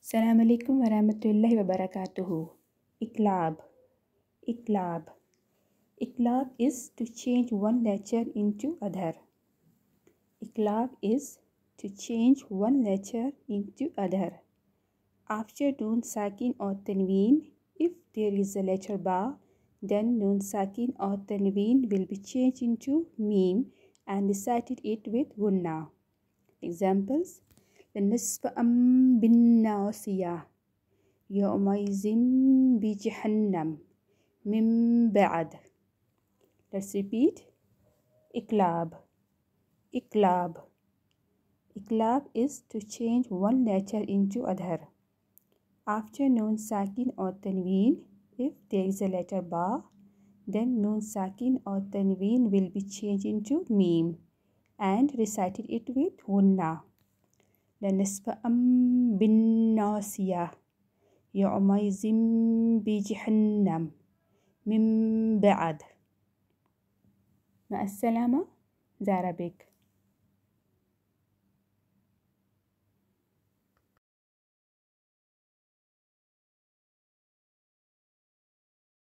السلام عليكم ورحمة الله وبركاته. إقلاب. إقلاب. إقلاب is to change one letter into other. إقلاب is to change one letter into other. After Nun Sakin or Tanween, if there is a letter Ba, then Nun Sakin or Tanween will be changed into Mim and recited it with Gunna. Examples: لنسفأ بالناصية يومئذ بجهنم من بعد. Let's repeat. إقلاب. إقلاب. إقلاب is to change one letter into other. After Nun Sakin or Tanween, if there is a letter Ba, then Nun Sakin or Tanween will be changed into Mim and recited it with Gunna. لنسفأ بالناصية يومئذ بجهنم من بعد. مع السلامة. زاربك.